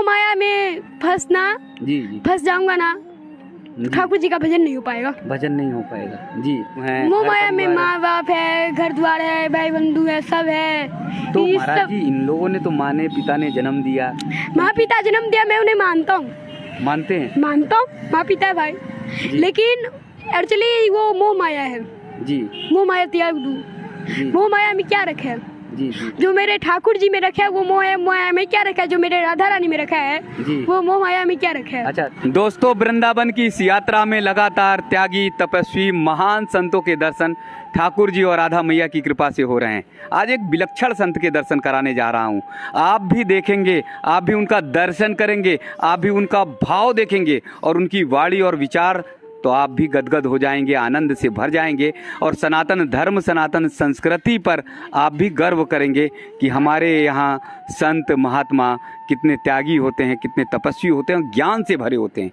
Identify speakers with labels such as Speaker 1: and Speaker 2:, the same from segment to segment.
Speaker 1: मोह माया में फंस जाऊंगा ना, ठाकुर जी का भजन नहीं हो पाएगा।
Speaker 2: भजन नहीं हो पाएगा जी।
Speaker 1: मोह माया में माँ बाप है, घर द्वार है, भाई बंधु है, सब है।
Speaker 2: तो महाराज जी इन लोगों ने तो माँ ने पिता ने जन्म दिया,
Speaker 1: माँ पिता जन्म दिया, मैं उन्हें मानता हूँ,
Speaker 2: मानते हैं,
Speaker 1: मानता हूँ, माँ पिता है भाई, लेकिन एक्चुअली वो मोह माया है
Speaker 2: जी।
Speaker 1: मोह माया त्याग दू। मोह माया में क्या रखा है
Speaker 2: जी जी।
Speaker 1: जो मेरे ठाकुर जी में रखा है वो मोह माया में क्या रखा है, जो मेरे राधा रानी में रखा है वो मोह माया में क्या रखा है।
Speaker 2: अच्छा दोस्तों, वृंदावन की इस यात्रा में लगातार त्यागी तपस्वी महान संतों के दर्शन ठाकुर जी और राधा मैया की कृपा से हो रहे हैं। आज एक विलक्षण संत के दर्शन कराने जा रहा हूं। आप भी देखेंगे, आप भी उनका दर्शन करेंगे, आप भी उनका भाव देखेंगे और उनकी वाणी और विचार, तो आप भी गदगद हो जाएंगे, आनंद से भर जाएंगे और सनातन धर्म सनातन संस्कृति पर आप भी गर्व करेंगे कि हमारे यहाँ संत महात्मा कितने त्यागी होते हैं, कितने तपस्वी होते हैं, ज्ञान से भरे होते हैं।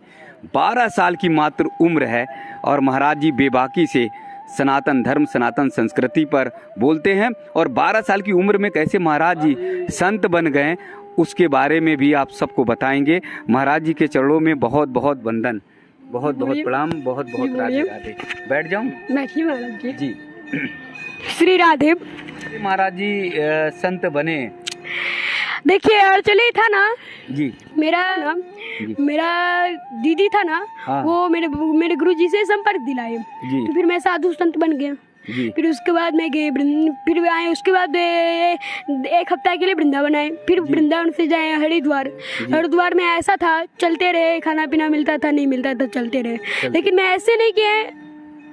Speaker 2: 12 साल की मात्र उम्र है और महाराज जी बेबाकी से सनातन धर्म सनातन संस्कृति पर बोलते हैं और 12 साल की उम्र में कैसे महाराज जी संत बन गए उसके बारे में भी आप सबको बताएंगे। महाराज जी के चरणों में बहुत बहुत वंदन, बहुत बहुत प्रणाम, बहुत बहुत राधे राधे। बैठ जाऊं?
Speaker 1: बैठिए महाराज जी।
Speaker 2: जी
Speaker 1: श्री राधे।
Speaker 2: महाराज जी संत बने,
Speaker 1: देखिए एक्चुअली था ना
Speaker 2: जी,
Speaker 1: मेरा दीदी था ना,
Speaker 2: हाँ।
Speaker 1: वो मेरे गुरुजी से संपर्क दिलाए, तो फिर मैं साधु संत बन गया। फिर उसके बाद मैं गए, फिर आए, उसके बाद 1 हफ्ता के लिए वृंदावन आए, फिर वृंदावन से जाए हरिद्वार। हरिद्वार में ऐसा था, चलते रहे, खाना पीना मिलता था नहीं मिलता था, चलते रहे। लेकिन मैं ऐसे नहीं किए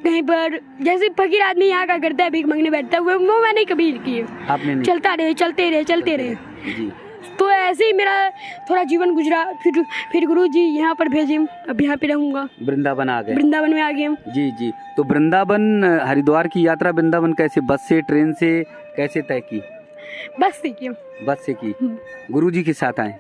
Speaker 1: कहीं पर जैसे फकीर आदमी यहाँ का करता है, भीख मांगने बैठता है, वो मैंने कभी किए। चलता रहे, चलते रहे, चलते रहे। तो ऐसे ही मेरा थोड़ा जीवन गुजरा। फिर गुरु जी यहाँ पर भेजे, अब यहाँ पे रहूंगा।
Speaker 2: वृंदावन आ गए, वृंदावन
Speaker 1: में आ गए हम।
Speaker 2: जी जी। तो वृंदावन हरिद्वार की यात्रा वृंदावन कैसे, बस से ट्रेन से कैसे तय की?
Speaker 1: बस से की।
Speaker 2: बस से की। गुरु जी के साथ आए?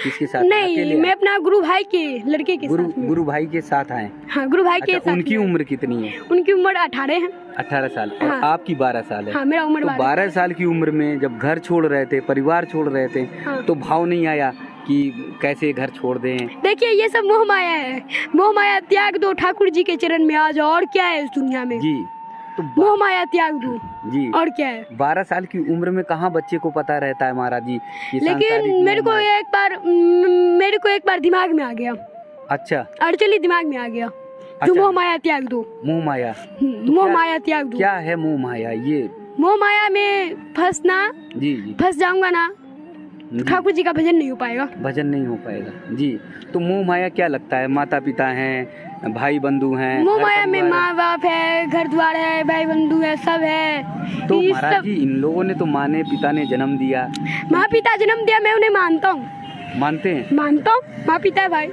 Speaker 2: किसके साथ?
Speaker 1: नहीं, मैं अपना गुरु भाई के लड़के के साथ।
Speaker 2: गुरु भाई के साथ आए?
Speaker 1: हाँ, गुरु भाई के साथ।
Speaker 2: उनकी उम्र कितनी है?
Speaker 1: उनकी उम्र 18 है।
Speaker 2: 18 साल। और आपकी 12 साल है।
Speaker 1: हाँ, मेरा उम्र
Speaker 2: 12 साल की उम्र में जब घर छोड़ रहे थे, परिवार छोड़ रहे थे, तो भाव नहीं आया कि कैसे घर छोड़ दें? देखिए
Speaker 1: ये सब मोह माया है, मोह माया त्याग दो, ठाकुर जी के चरण में आ जाओ, और क्या है इस दुनिया में
Speaker 2: जी। तो
Speaker 1: मोह माया त्याग दो जी, और क्या है।
Speaker 2: 12 साल की उम्र में कहाँ बच्चे को पता रहता है महाराज जी?
Speaker 1: लेकिन मेरे को एक बार दिमाग में आ गया।
Speaker 2: अच्छा,
Speaker 1: एक्चुअली दिमाग में आ गया। जो मोह माया त्याग दो।
Speaker 2: मोह माया,
Speaker 1: मोह माया त्याग दो।
Speaker 2: क्या है मोह माया? ये
Speaker 1: मोह माया में फंस जाऊंगा ना, ठाकुर जी का भजन नहीं हो पाएगा।
Speaker 2: भजन नहीं हो पाएगा जी। तो मोह माया क्या लगता है? माता पिता हैं, भाई बंधु हैं।
Speaker 1: मोह माया में माँ बाप है, घर द्वार है, भाई बंधु है, सब है।
Speaker 2: तो महाराज जी इन लोगों ने तो माँ ने पिता ने जन्म दिया,
Speaker 1: माँ पिता जन्म दिया, मैं उन्हें मानता हूँ,
Speaker 2: मानते हैं,
Speaker 1: मानता हूँ, माँ पिता है भाई,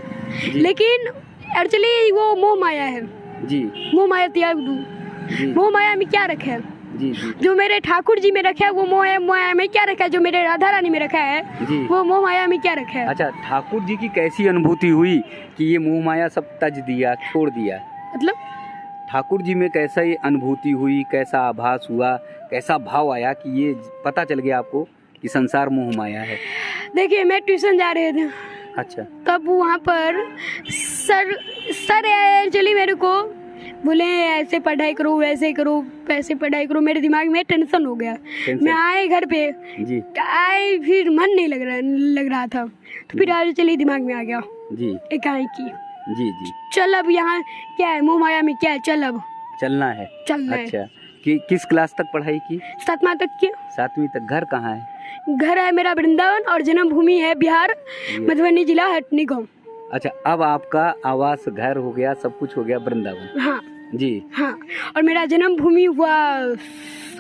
Speaker 1: लेकिन एक्चुअली वो मोह माया है
Speaker 2: जी।
Speaker 1: मोह माया त्याग दू। मोह माया में क्या रखा है
Speaker 2: जी जी।
Speaker 1: जो मेरे ठाकुर जी में रखा है वो मोह माया में क्या रखा है, जो मेरे राधा रानी में रखा है वो मोह माया में क्या रखा है।
Speaker 2: अच्छा, ठाकुर जी की कैसी अनुभूति हुई कि ये मोह माया सब तज दिया, छोड़ दिया?
Speaker 1: मतलब
Speaker 2: ठाकुर जी में कैसा ये अनुभूति हुई, कैसा आभास हुआ, कैसा भाव आया कि ये पता चल गया आपको कि संसार मोह माया है?
Speaker 1: देखिए मैं ट्यूशन जा रहे थे,
Speaker 2: अच्छा,
Speaker 1: तब वहाँ पर सर एक्चुअली मेरे को बोले ऐसे पढ़ाई करो, वैसे करो, वैसे पढ़ाई करो। मेरे दिमाग में टेंशन हो गया। मैं आए घर पे जी, आए फिर मन नहीं लग रहा था, तो फिर आज चलिए दिमाग में आ गया जी, एकाएक की जी जी, चल अब यहाँ क्या है, मोह माया में क्या है, चल अब चलना है।
Speaker 2: अच्छा, किस क्लास तक पढ़ाई की?
Speaker 1: 7वां तक की।
Speaker 2: 7वीं तक। घर कहाँ है?
Speaker 1: घर है मेरा वृंदावन और जन्म भूमि है बिहार, मधुबनी जिला, हटनी गाँव।
Speaker 2: अच्छा, अब आपका आवास घर हो गया, सब कुछ हो गया वृंदावन।
Speaker 1: हाँ
Speaker 2: जी
Speaker 1: हाँ, और मेरा जन्म भूमि हुआ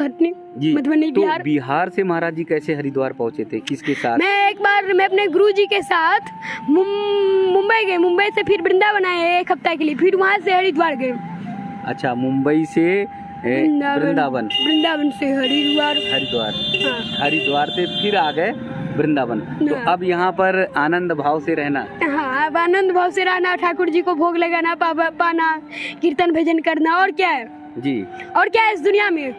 Speaker 1: हटनी, मधुबनी, बिहार।
Speaker 2: तो बिहार से महाराज जी कैसे हरिद्वार पहुँचे थे, किसके साथ?
Speaker 1: मैं एक बार अपने गुरु जी के साथ मुंबई गए, मुंबई से फिर वृंदावन आए 1 हफ्ता के लिए, फिर वहाँ से हरिद्वार गए।
Speaker 2: अच्छा, मुंबई से वृंदावन,
Speaker 1: वृंदावन से हरिद्वार,
Speaker 2: हरिद्वार से फिर आ गए वृंदावन। तो अब यहाँ पर आनंद भाव से रहना।
Speaker 1: हाँ, अब आनंद भाव से रहना, ठाकुर जी को भोग लगाना, पाना, कीर्तन भजन करना, और क्या है जी, और क्या है इस दुनिया में।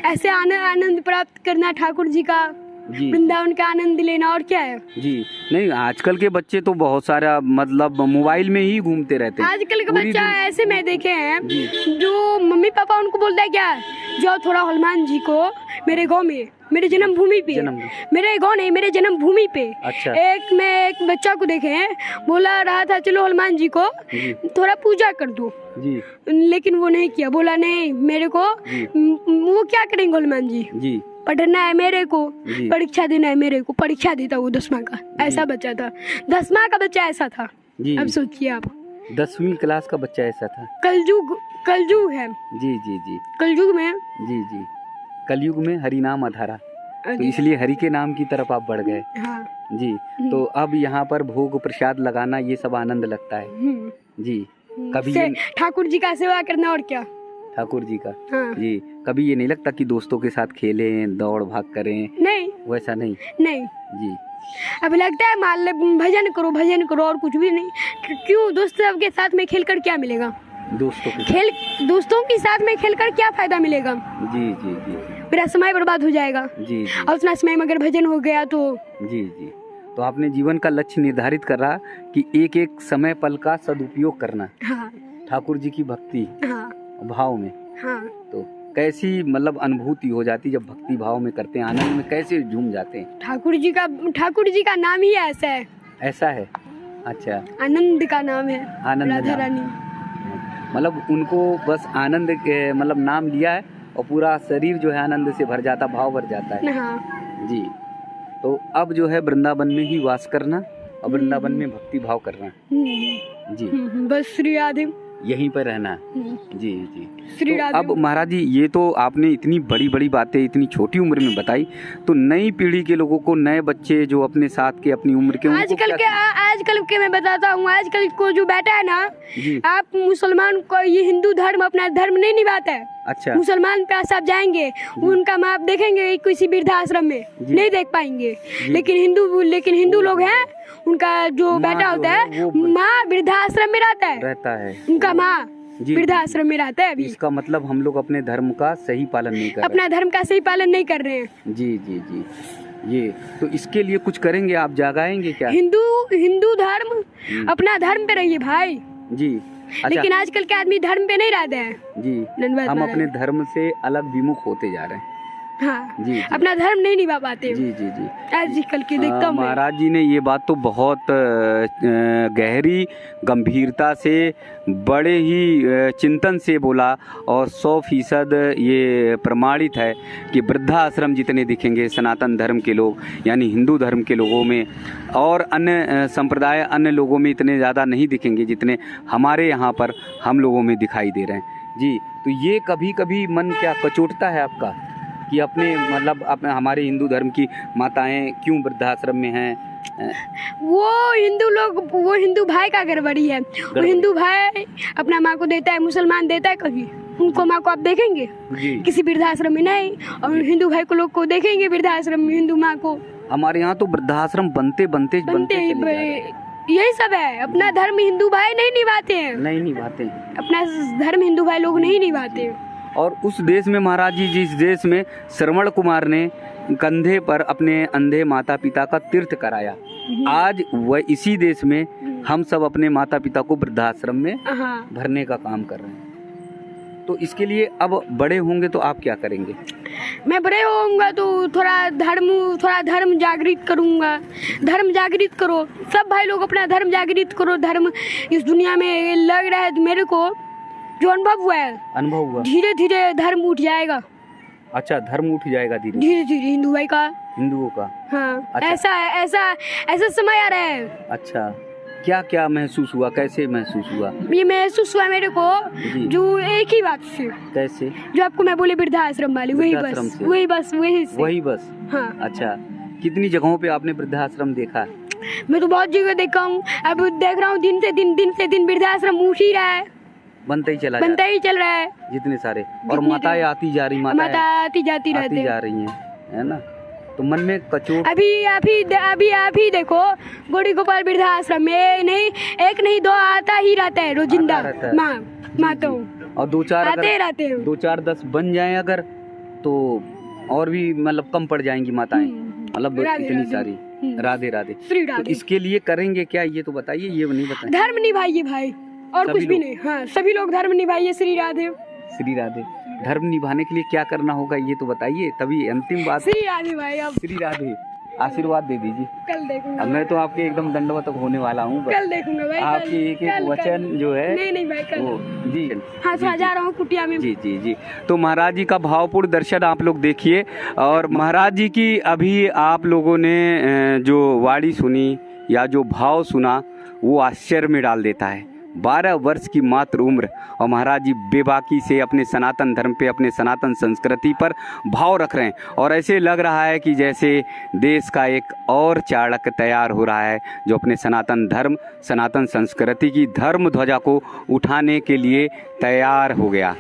Speaker 1: ऐसे आनंद प्राप्त करना ठाकुर जी का,
Speaker 2: जी,
Speaker 1: वृंदावन का आनंद लेना, और क्या है।
Speaker 2: जी नहीं, आजकल के बच्चे तो बहुत सारा मतलब मोबाइल में ही घूमते रहते हैं।
Speaker 1: आजकल का बच्चा ऐसे मैं देखे हैं जो मम्मी पापा उनको बोलता है क्या, जाओ थोड़ा हनुमान जी को मेरे गांव में, मेरे जन्मभूमि पे, मेरे गांव नहीं मेरे जन्मभूमि पे।
Speaker 2: अच्छा।
Speaker 1: मैं एक बच्चा को देखे हैं, बोला रहा था चलो हनुमान जी को थोड़ा पूजा कर दो
Speaker 2: जी,
Speaker 1: लेकिन वो नहीं किया, बोला नहीं मेरे को वो क्या करेंगे हनुमान जी, पढ़ना है मेरे को, परीक्षा देना है मेरे को, परीक्षा देता वो 10वां का, ऐसा बच्चा था, 10वां का बच्चा ऐसा था। अब सोचिए आप,
Speaker 2: 10वीं क्लास का बच्चा ऐसा था।
Speaker 1: कलयुग है।
Speaker 2: जी जी जी,
Speaker 1: कलयुग में,
Speaker 2: जी जी, कलयुग में हरि नाम अधारा, तो इसलिए हरि के नाम की तरफ आप बढ़ गए।
Speaker 1: हाँ।
Speaker 2: जी, तो अब यहाँ पर भोग प्रसाद लगाना ये सब आनंद लगता है। जी, कभी
Speaker 1: ठाकुर जी का सेवा करना, और क्या,
Speaker 2: ठाकुर जी का।
Speaker 1: हाँ।
Speaker 2: जी, कभी ये नहीं लगता कि दोस्तों के साथ खेलें, दौड़ भाग करें?
Speaker 1: नहीं,
Speaker 2: वैसा नहीं।
Speaker 1: जी, अब लगता है मान भजन करो और कुछ भी नहीं। क्यों, दोस्तों के साथ में खेलकर क्या मिलेगा? दोस्तों के साथ में खेलकर क्या फायदा मिलेगा?
Speaker 2: जी जी जी,
Speaker 1: मेरा समय बर्बाद हो जाएगा।
Speaker 2: जी,
Speaker 1: और उतना समय में अगर भजन हो गया तो।
Speaker 2: जी जी, तो आपने जीवन का लक्ष्य निर्धारित कर रहा कि एक एक समय पल का सदुपयोग करना।
Speaker 1: हाँ।
Speaker 2: ठाकुर जी की भक्ति,
Speaker 1: हाँ।
Speaker 2: भाव में।
Speaker 1: हाँ।
Speaker 2: तो कैसी मतलब अनुभूति हो जाती जब भक्ति भाव में करते हैं, आनंद में कैसे झूम जाते हैं? ठाकुर जी का नाम ही ऐसा है। ऐसा है? अच्छा, आनंद का नाम है, आनंद राधा रानी। मतलब उनको बस आनंद के मतलब नाम लिया है और पूरा शरीर जो है आनंद से भर जाता, भाव भर जाता है। हाँ। जी, तो अब जो है वृंदावन में ही वास करना और वृंदावन में भक्ति भाव करना। जी, बस श्री राधे, यहीं पर रहना। जी जी, श्री राधे। अब महाराज जी, ये तो आपने इतनी बड़ी बड़ी बातें इतनी छोटी उम्र में बताई, तो नई पीढ़ी के लोगों को, नए बच्चे जो अपने साथ के अपनी उम्र के, आजकल के मैं बताता हूँ, आजकल को जो बैठा है ना, आप मुसलमान को ये हिंदू धर्म अपना धर्म नहीं निभाता है। अच्छा। मुसलमान पास आप जाएंगे, उनका माँ आप देखेंगे किसी वृद्धाश्रम में नहीं देख पाएंगे, लेकिन हिंदू लोग हैं, उनका जो बेटा होता है माँ वृद्धाश्रम में रहता है, उनका माँ वृद्धाश्रम में रहता है। अभी इसका मतलब हम लोग अपने धर्म का सही पालन नहीं कर रहे, अपना धर्म का सही पालन नहीं कर रहे हैं। जी जी जी, ये तो इसके लिए कुछ करेंगे आप, जागाएंगे क्या? हिंदू धर्म, अपना धर्म पे रहिए भाई जी। अच्छा। लेकिन आजकल के आदमी धर्म पे नहीं रहते हैं जी, हम अपने धर्म से अलग विमुख होते जा रहे हैं। हाँ। जी, अपना धर्म नहीं निभा पाते। जी जी जी, आजकल के देखता हूँ। महाराज जी ने ये बात तो बहुत गहरी गंभीरता से, बड़े ही चिंतन से बोला, और 100% ये प्रमाणित है कि वृद्धाश्रम जितने दिखेंगे सनातन धर्म के लोग यानी हिंदू धर्म के लोगों में और अन्य संप्रदाय अन्य लोगों में इतने ज़्यादा नहीं दिखेंगे जितने हमारे यहाँ पर हम लोगों में दिखाई दे रहे हैं। जी, तो ये कभी कभी मन क्या कचोटता है आपका कि अपने मतलब हमारे हिंदू धर्म की माताएं क्यों वृद्धाश्रम में हैं? वो हिंदू भाई का गड़बड़ी है। वो हिंदू भाई अपना माँ को देता है, मुसलमान देता है कभी, उनको माँ को आप देखेंगे किसी वृद्धाश्रम में नहीं, और हिंदू भाई को लोग को देखेंगे वृद्धाश्रम में हिंदू माँ को। हमारे यहाँ तो वृद्धाश्रम बनते यही सब है। अपना धर्म हिंदू भाई नहीं निभाते हैं, अपना धर्म हिंदू भाई लोग नहीं निभाते। और उस देश में महाराज जी, जिस देश में श्रवण कुमार ने कंधे पर अपने अंधे माता पिता का तीर्थ कराया, आज वह इसी देश में हम सब अपने माता पिता को वृद्धाश्रम में भरने का काम कर रहे हैं। तो इसके लिए अब बड़े होंगे तो आप क्या करेंगे? मैं बड़े होऊंगा तो थोड़ा धर्म जागृत करूंगा। धर्म जागृत करो, सब भाई लोग अपना धर्म जागृत करो। धर्म इस दुनिया में लग रहा है मेरे को, जो अनुभव हुआ, धीरे धीरे धर्म उठ जाएगा। अच्छा, धर्म उठ जाएगा धीरे धीरे हिंदुओं का। हाँ। अच्छा। ऐसा समय आ रहा है। अच्छा, क्या क्या महसूस हुआ, कैसे महसूस हुआ? ये महसूस हुआ मेरे को जो एक ही बात से। कैसे? जो आपको मैं बोले वृद्धाश्रम वाली, वही बस। हाँ। अच्छा, कितनी जगहों पे आपने वृद्धाश्रम देखा? मैं तो बहुत जगह देखा हूँ। अब देख रहा हूँ दिन से दिन वृद्धाश्रम उठ ही रहा है, बनता ही चल रहा है जितने सारे, और माताएं आती जा रही, माता आती जाती जा रही हैं, है ना? तो मन में कचोट। अभी आप ही देखो, गोड़ी गोपाल वृद्धाश्रम में एक नहीं दो आता ही रहता है रोजिंदा माताओं, और दो चार 10 बन जाएं अगर तो और भी मतलब कम पड़ जाएंगी माताएं। मतलब
Speaker 1: राधे
Speaker 2: इतनी
Speaker 1: राधे।
Speaker 2: सारी। राधे राधे।
Speaker 1: श्री
Speaker 2: तो
Speaker 1: राधे।
Speaker 2: इसके लिए करेंगे क्या ये तो बताइए, ये नहीं बताएं।
Speaker 1: धर्म निभाइए भाई, और
Speaker 2: सभी
Speaker 1: कुछ भी
Speaker 2: लोग?
Speaker 1: नहीं। हाँ, सभी लोग धर्म निभाइए। श्री राधे।
Speaker 2: श्री राधे। धर्म निभाने के लिए क्या करना होगा ये तो बताइए, तभी अंतिम बात।
Speaker 1: श्री राधे भाई। अब
Speaker 2: श्री राधे। आशीर्वाद दे दीजिए।
Speaker 1: कल देखूंगा
Speaker 2: अब मैं तो आपके एकदम दंडवत होने वाला हूँ।
Speaker 1: कल देखूंगा भाई।
Speaker 2: आपकी एक एक
Speaker 1: कल,
Speaker 2: वचन जो है
Speaker 1: नहीं नहीं भाई कल।
Speaker 2: वो जी
Speaker 1: हाँ,
Speaker 2: जी,
Speaker 1: तो जा रहा हूँ कुटिया में।
Speaker 2: जी जी जी। तो महाराज जी का भावपूर्ण दर्शन आप लोग देखिए, और महाराज जी की अभी आप लोगों ने जो वाणी सुनी या जो भाव सुना वो आश्चर्य में डाल देता है। 12 वर्ष की मात्र उम्र, और महाराज जी बेबाकी से अपने सनातन धर्म पे, अपने सनातन संस्कृति पर भाव रख रहे हैं, और ऐसे लग रहा है कि जैसे देश का एक और चाणक्य तैयार हो रहा है जो अपने सनातन धर्म, सनातन संस्कृति की धर्म ध्वजा को उठाने के लिए तैयार हो गया।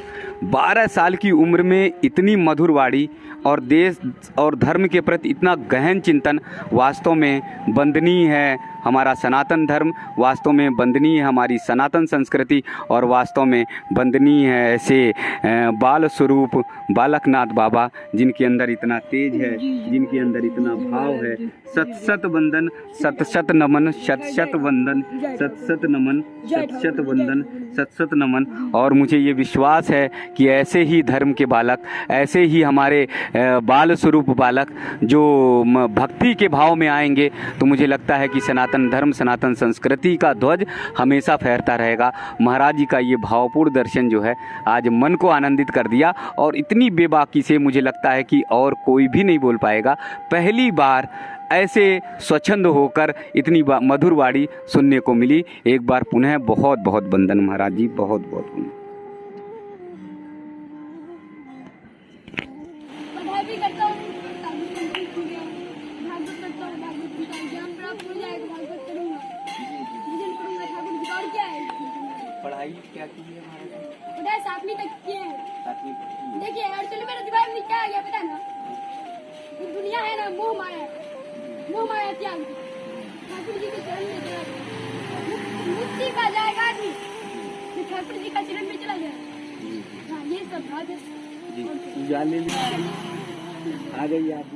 Speaker 2: 12 साल की उम्र में इतनी मधुर वाणी और देश और धर्म के प्रति इतना गहन चिंतन वास्तव में वंदनीय है। हमारा सनातन धर्म वास्तव में वंदनीय है, हमारी सनातन संस्कृति, और वास्तव में वंदनीय है ऐसे बाल स्वरूप बालकनाथ बाबा जिनके अंदर इतना तेज है, जिनके अंदर इतना भाव है। सत सत वंदन, सत सत नमन, शत शत वंदन, सत सत नमन, शत शत वंदन, सत सत नमन। और मुझे ये विश्वास है कि ऐसे ही धर्म के बालक, ऐसे ही हमारे बाल स्वरूप बालक जो भक्ति के भाव में आएंगे तो मुझे लगता है कि सनातन धर्म, सनातन संस्कृति का ध्वज हमेशा फहरता रहेगा। महाराज जी का ये भावपूर्ण दर्शन जो है आज मन को आनंदित कर दिया, और इतनी बेबाकी से मुझे लगता है कि और कोई भी नहीं बोल पाएगा। पहली बार ऐसे स्वच्छंद होकर इतनी मधुर वाणी सुनने को मिली। एक बार पुनः बहुत बहुत वंदन महाराज जी, बहुत बहुत वंदन।
Speaker 1: भी करता हूँ, भागवत करता हूँ, भागवत गीता ज्ञान प्राप्त हो जाएगा, भागवत करूँगा, भजन करूँगा, ठाकुर जी। और क्या है?
Speaker 2: पढ़ाई क्या की है महाराज?
Speaker 1: पता है 7वीं तक किए हैं।
Speaker 2: 7वीं तक।
Speaker 1: देखिए एक्चुअली मेरे दिमाग में क्या आ गया पता है ना, ये दुनिया है ना मोह माया, मोह माया त्याग दो, ठाकुर जी के चरण में जाएगा, मुक्ति पा जाएगा आदमी, तो ठाकुर जी का चरण में चला जाएगा। हाँ, ये सब बात है।
Speaker 2: पूजा ले ली, आ गई आप।